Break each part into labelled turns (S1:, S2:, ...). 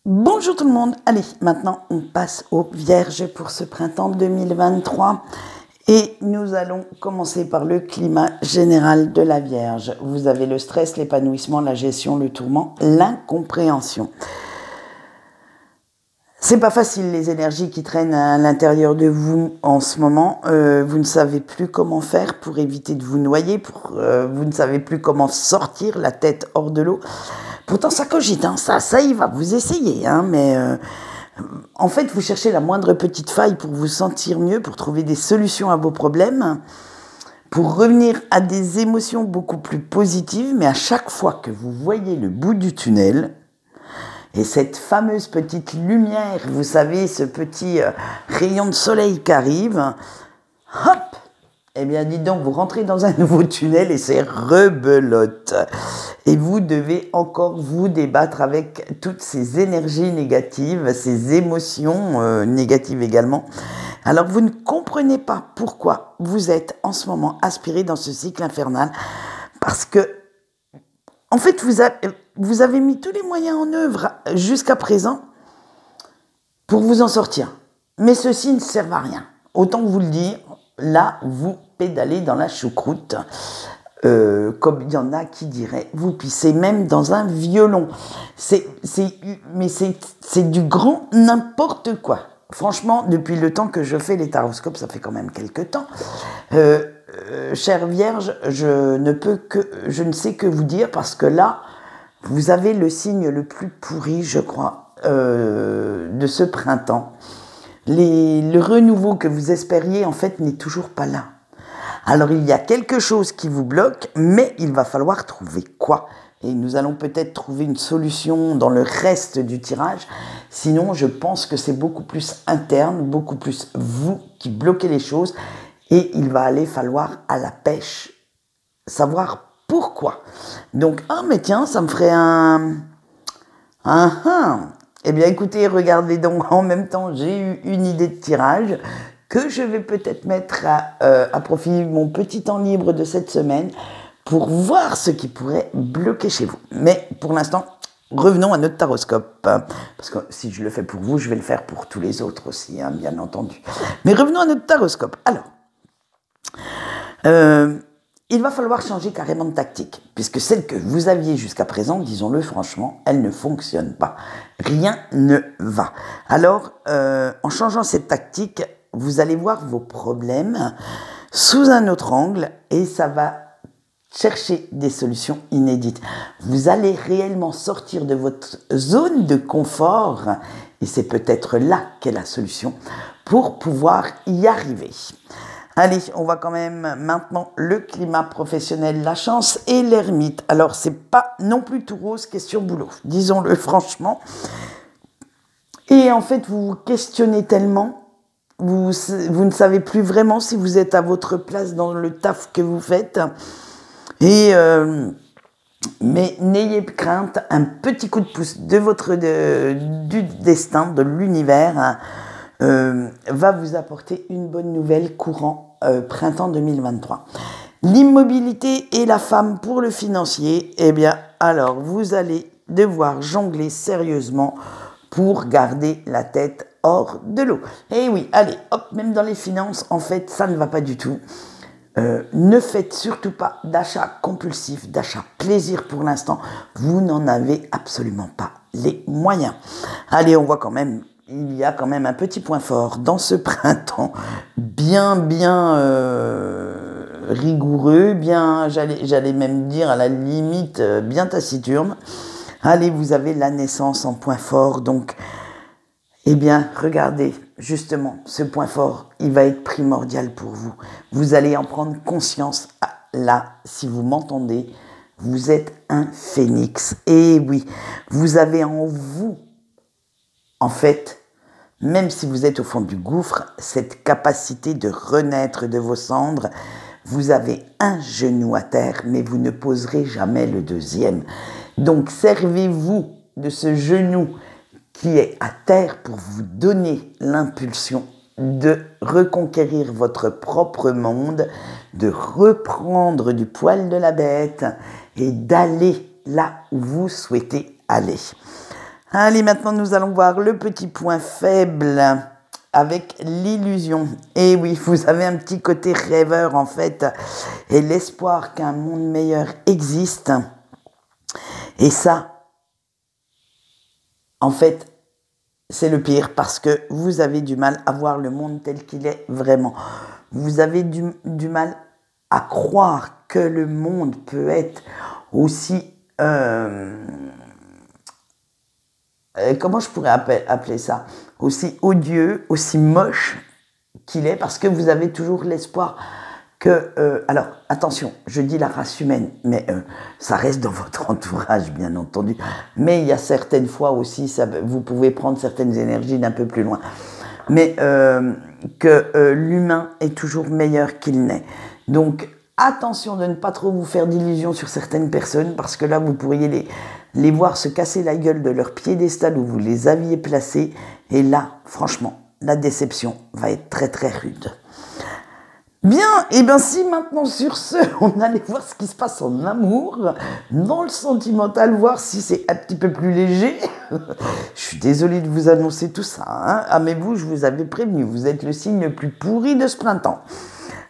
S1: Bonjour tout le monde, allez, maintenant on passe aux Vierges pour ce printemps 2023 et nous allons commencer par le climat général de la Vierge. Vous avez le stress, l'épanouissement, la gestion, le tourment, l'incompréhension. C'est pas facile les énergies qui traînent à l'intérieur de vous en ce moment. Vous ne savez plus comment faire pour éviter de vous noyer, vous ne savez plus comment sortir la tête hors de l'eau. Pourtant ça cogite, hein, ça y va, vous essayez, hein, mais en fait vous cherchez la moindre petite faille pour vous sentir mieux, pour trouver des solutions à vos problèmes, pour revenir à des émotions beaucoup plus positives, mais à chaque fois que vous voyez le bout du tunnel, et cette fameuse petite lumière, vous savez, ce petit rayon de soleil qui arrive, hop, eh bien dites donc, vous rentrez dans un nouveau tunnel et c'est rebelote. Et vous devez encore vous débattre avec toutes ces énergies négatives, ces émotions négatives également. Alors vous ne comprenez pas pourquoi vous êtes en ce moment aspiré dans ce cycle infernal, parce que en fait, vous avez mis tous les moyens en œuvre jusqu'à présent pour vous en sortir. Mais ceci ne sert à rien. Autant vous le dire, là, vous pédalez dans la choucroute. Comme il y en a qui diraient, vous pissez même dans un violon. Mais c'est du grand n'importe quoi. Franchement, depuis le temps que je fais les taroscopes, ça fait quand même quelques temps. Chère Vierge, je ne sais que vous dire parce que là, vous avez le signe le plus pourri, je crois, de ce printemps. Le renouveau que vous espériez, en fait, n'est toujours pas là. Alors, il y a quelque chose qui vous bloque, mais il va falloir trouver quoi? Et nous allons peut-être trouver une solution dans le reste du tirage. Sinon, je pense que c'est beaucoup plus interne, beaucoup plus vous qui bloquez les choses. Et il va aller falloir à la pêche savoir pourquoi. Donc, ah mais tiens, ça me ferait Eh bien écoutez, regardez donc, en même temps, j'ai eu une idée de tirage que je vais peut-être mettre à profit mon petit temps libre de cette semaine pour voir ce qui pourrait bloquer chez vous. Mais pour l'instant, revenons à notre taroscope. Parce que si je le fais pour vous, je vais le faire pour tous les autres aussi, hein, bien entendu. Mais revenons à notre taroscope. Alors, il va falloir changer carrément de tactique, puisque celle que vous aviez jusqu'à présent, disons-le franchement, elle ne fonctionne pas. Rien ne va. Alors, en changeant cette tactique, vous allez voir vos problèmes sous un autre angle et ça va chercher des solutions inédites. Vous allez réellement sortir de votre zone de confort et c'est peut-être là qu'est la solution pour pouvoir y arriver. Allez, on va quand même maintenant le climat professionnel, la chance et l'ermite. Alors, c'est pas non plus tout rose question boulot, disons-le franchement. Et en fait, vous vous questionnez tellement, vous ne savez plus vraiment si vous êtes à votre place dans le taf que vous faites. Et mais n'ayez crainte, un petit coup de pouce du destin, de l'univers, va vous apporter une bonne nouvelle courant printemps 2023. L'immobilité et la femme pour le financier, eh bien, alors vous allez devoir jongler sérieusement pour garder la tête hors de l'eau. Et oui, allez, hop, même dans les finances, en fait, ça ne va pas du tout. Ne faites surtout pas d'achat compulsif, d'achat plaisir pour l'instant. Vous n'en avez absolument pas les moyens. Allez, on voit quand même, il y a quand même un petit point fort dans ce printemps, bien rigoureux, j'allais même dire à la limite, bien taciturne. Allez, vous avez la naissance en point fort, donc, eh bien, regardez, justement, ce point fort, il va être primordial pour vous. Vous allez en prendre conscience. Là, si vous m'entendez, vous êtes un phénix. Et oui, vous avez en vous, en fait, même si vous êtes au fond du gouffre, cette capacité de renaître de vos cendres. Vous avez un genou à terre, mais vous ne poserez jamais le deuxième. Donc, servez-vous de ce genou qui est à terre pour vous donner l'impulsion de reconquérir votre propre monde, de reprendre du poil de la bête et d'aller là où vous souhaitez aller. Allez, maintenant nous allons voir le petit point faible avec l'illusion. Et oui, vous avez un petit côté rêveur en fait, et l'espoir qu'un monde meilleur existe. Et ça, en fait, c'est le pire parce que vous avez du mal à voir le monde tel qu'il est vraiment. Vous avez du mal à croire que le monde peut être aussi... comment je pourrais appeler ça? Aussi odieux, aussi moche qu'il est, parce que vous avez toujours l'espoir que... alors, attention, je dis la race humaine, mais ça reste dans votre entourage, bien entendu. Mais il y a certaines fois aussi, vous pouvez prendre certaines énergies d'un peu plus loin. Mais que l'humain est toujours meilleur qu'il n'est. Donc, attention de ne pas trop vous faire d'illusions sur certaines personnes, parce que là, vous pourriez les voir se casser la gueule de leur piédestal où vous les aviez placés. Et là, franchement, la déception va être très très rude. Bien, et bien si maintenant sur ce, on allait voir ce qui se passe en amour, dans le sentimental, voir si c'est un petit peu plus léger. Je suis désolée de vous annoncer tout ça, hein. Ah mais vous, je vous avais prévenu, vous êtes le signe le plus pourri de ce printemps.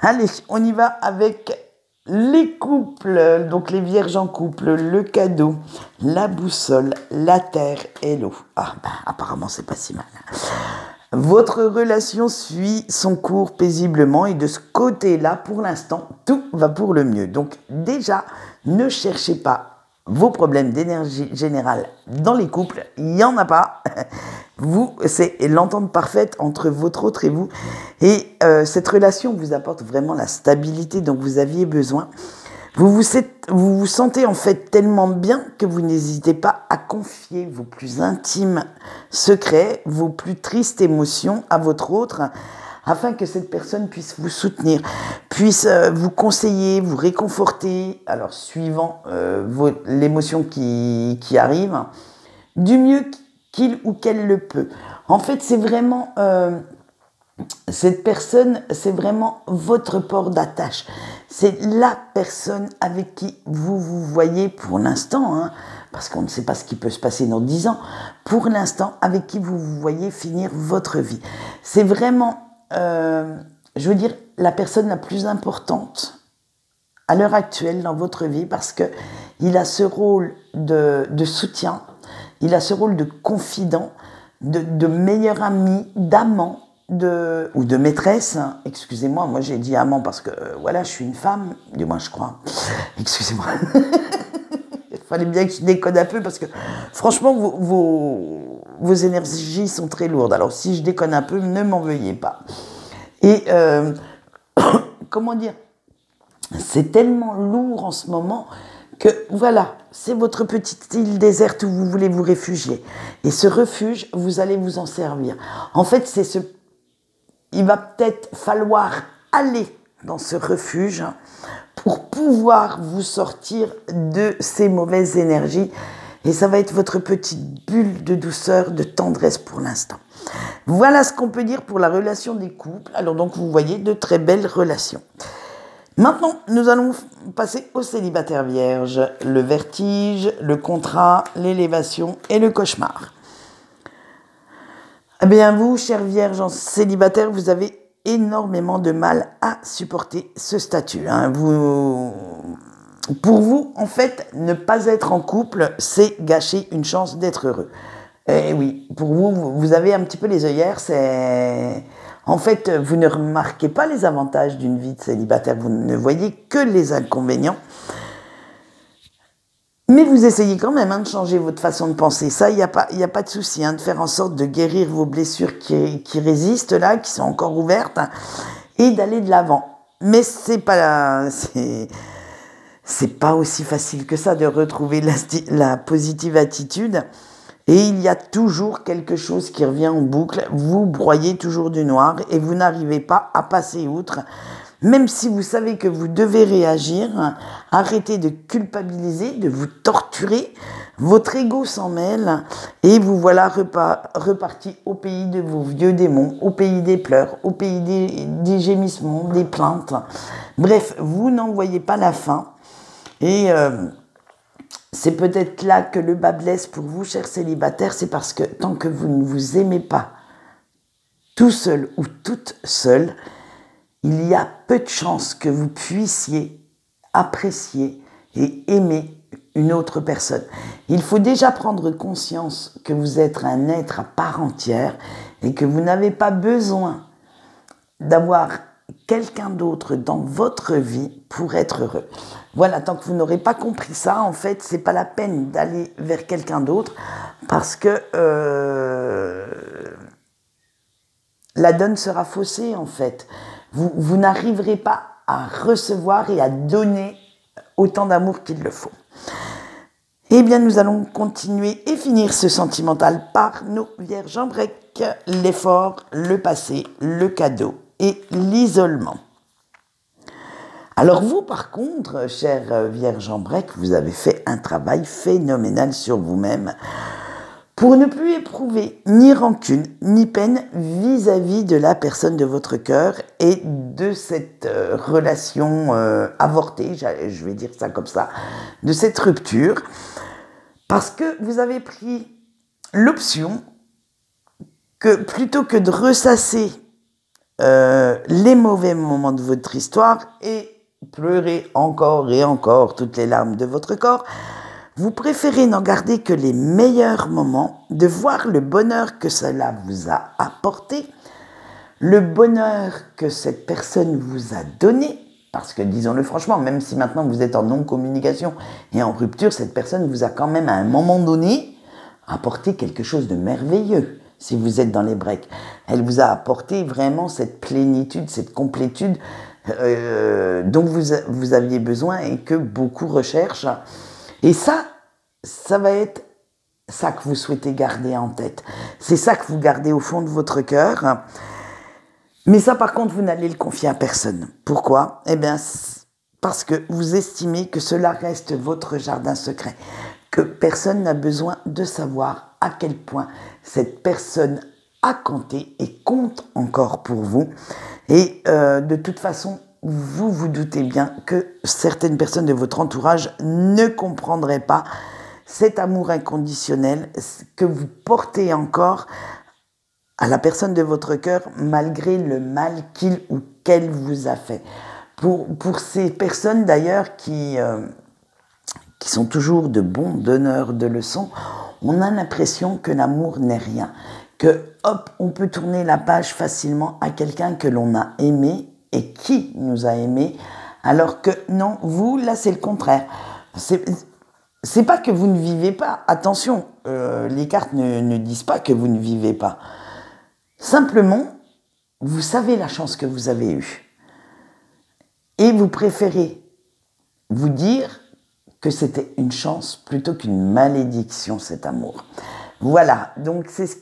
S1: Allez, on y va avec les couples, donc les vierges en couple, le cadeau, la boussole, la terre et l'eau. Ah ben apparemment c'est pas si mal. Votre relation suit son cours paisiblement et de ce côté-là, pour l'instant, tout va pour le mieux. Donc déjà, ne cherchez pas vos problèmes d'énergie générale dans les couples, il n'y en a pas. Vous, c'est l'entente parfaite entre votre autre et vous. Et cette relation vous apporte vraiment la stabilité dont vous aviez besoin. Vous vous sentez en fait tellement bien que vous n'hésitez pas à confier vos plus intimes secrets, vos plus tristes émotions à votre autre, afin que cette personne puisse vous soutenir, puisse vous conseiller, vous réconforter, alors suivant l'émotion qui arrive, du mieux qu'il ou qu'elle le peut. En fait, c'est vraiment... cette personne, c'est vraiment votre port d'attache. C'est la personne avec qui vous vous voyez pour l'instant, hein, parce qu'on ne sait pas ce qui peut se passer dans 10 ans, pour l'instant, avec qui vous vous voyez finir votre vie. C'est vraiment, je veux dire, la personne la plus importante à l'heure actuelle dans votre vie, parce que il a ce rôle de soutien, il a ce rôle de confident, de meilleur ami, d'amant, ou de maîtresse, hein. Excusez-moi, moi j'ai dit amant parce que voilà, je suis une femme, du moins je crois. Excusez-moi. Il fallait bien que je déconne un peu parce que franchement vos énergies sont très lourdes. Alors si je déconne un peu, ne m'en veuillez pas. Et comment dire, c'est tellement lourd en ce moment que voilà, c'est votre petite île déserte où vous voulez vous réfugier. Et ce refuge, vous allez vous en servir. En fait, il va peut-être falloir aller dans ce refuge pour pouvoir vous sortir de ces mauvaises énergies. Et ça va être votre petite bulle de douceur, de tendresse pour l'instant. Voilà ce qu'on peut dire pour la relation des couples. Alors donc, vous voyez de très belles relations. Maintenant, nous allons passer aux célibataires vierges. Le vertige, le contrat, l'élévation et le cauchemar. Eh bien, vous, chers vierges en célibataire, vous avez énormément de mal à supporter ce statut, hein. Pour vous, en fait, ne pas être en couple, c'est gâcher une chance d'être heureux. Et oui, pour vous, vous avez un petit peu les œillères, en fait, vous ne remarquez pas les avantages d'une vie de célibataire, vous ne voyez que les inconvénients. Mais vous essayez quand même, hein, de changer votre façon de penser. Ça, il n'y a pas de souci, hein, de faire en sorte de guérir vos blessures qui résistent là, qui sont encore ouvertes, hein, et d'aller de l'avant. Mais c'est pas aussi facile que ça de retrouver la positive attitude. Et il y a toujours quelque chose qui revient en boucle. Vous broyez toujours du noir et vous n'arrivez pas à passer outre. Même si vous savez que vous devez réagir, arrêtez de culpabiliser, de vous torturer, votre ego s'en mêle et vous voilà reparti au pays de vos vieux démons, au pays des pleurs, au pays des gémissements, des plaintes. Bref, vous n'en voyez pas la fin et c'est peut-être là que le bas blesse pour vous, chers célibataires, c'est parce que tant que vous ne vous aimez pas tout seul ou toute seule, il y a peu de chances que vous puissiez apprécier et aimer une autre personne. Il faut déjà prendre conscience que vous êtes un être à part entière et que vous n'avez pas besoin d'avoir quelqu'un d'autre dans votre vie pour être heureux. Voilà, tant que vous n'aurez pas compris ça, en fait, c'est pas la peine d'aller vers quelqu'un d'autre parce que la donne sera faussée, en fait. Vous n'arriverez pas à recevoir et à donner autant d'amour qu'il le faut. Eh bien, nous allons continuer et finir ce sentimental par nos vierges en break, l'effort, le passé, le cadeau et l'isolement. Alors vous, par contre, chère vierge en break, vous avez fait un travail phénoménal sur vous-même pour ne plus éprouver ni rancune, ni peine vis-à-vis de la personne de votre cœur et de cette relation avortée, je vais dire ça comme ça, de cette rupture, parce que vous avez pris l'option que plutôt que de ressasser les mauvais moments de votre histoire et pleurer encore et encore toutes les larmes de votre corps, vous préférez n'en garder que les meilleurs moments, de voir le bonheur que cela vous a apporté, le bonheur que cette personne vous a donné, parce que disons-le franchement, même si maintenant vous êtes en non-communication et en rupture, cette personne vous a quand même à un moment donné apporté quelque chose de merveilleux. Si vous êtes dans les breaks, elle vous a apporté vraiment cette plénitude, cette complétude dont vous aviez besoin et que beaucoup recherchent. Et ça va être ça que vous souhaitez garder en tête. C'est ça que vous gardez au fond de votre cœur. Mais ça, par contre, vous n'allez le confier à personne. Pourquoi ? Eh bien, parce que vous estimez que cela reste votre jardin secret. Que personne n'a besoin de savoir à quel point cette personne a compté et compte encore pour vous. Et de toute façon, vous vous doutez bien que certaines personnes de votre entourage ne comprendraient pas cet amour inconditionnel que vous portez encore à la personne de votre cœur malgré le mal qu'il ou qu'elle vous a fait. Pour ces personnes d'ailleurs qui sont toujours de bons donneurs de leçons, on a l'impression que l'amour n'est rien, que hop, on peut tourner la page facilement à quelqu'un que l'on a aimé et qui nous a aimés, alors que non, vous, là, c'est le contraire. C'est pas que vous ne vivez pas, attention, les cartes ne disent pas que vous ne vivez pas. Simplement, vous savez la chance que vous avez eue. Et vous préférez vous dire que c'était une chance plutôt qu'une malédiction, cet amour. Voilà, donc c'est ce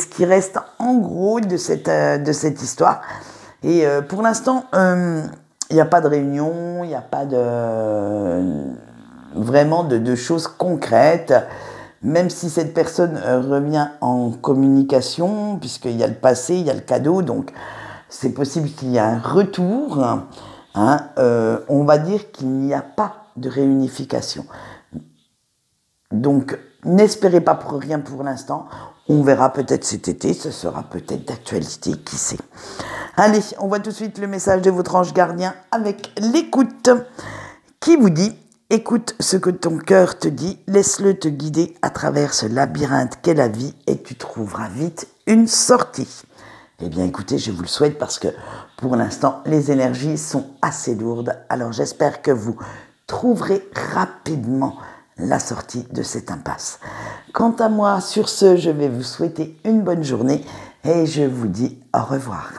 S1: qui reste en gros de cette histoire. Et pour l'instant, il n'y a pas de réunion, il n'y a pas vraiment de choses concrètes, même si cette personne revient en communication, puisqu'il y a le passé, il y a le cadeau, donc c'est possible qu'il y ait un retour. On va dire qu'il n'y a pas de réunification. Donc, n'espérez pas pour rien pour l'instant. On verra peut-être cet été, ce sera peut-être d'actualité, qui sait. Allez, on voit tout de suite le message de votre ange gardien avec l'écoute qui vous dit « Écoute ce que ton cœur te dit, laisse-le te guider à travers ce labyrinthe qu'est la vie et tu trouveras vite une sortie. » Eh bien écoutez, je vous le souhaite parce que pour l'instant, les énergies sont assez lourdes. Alors j'espère que vous trouverez rapidement la sortie de cette impasse. Quant à moi, sur ce, je vais vous souhaiter une bonne journée et je vous dis au revoir.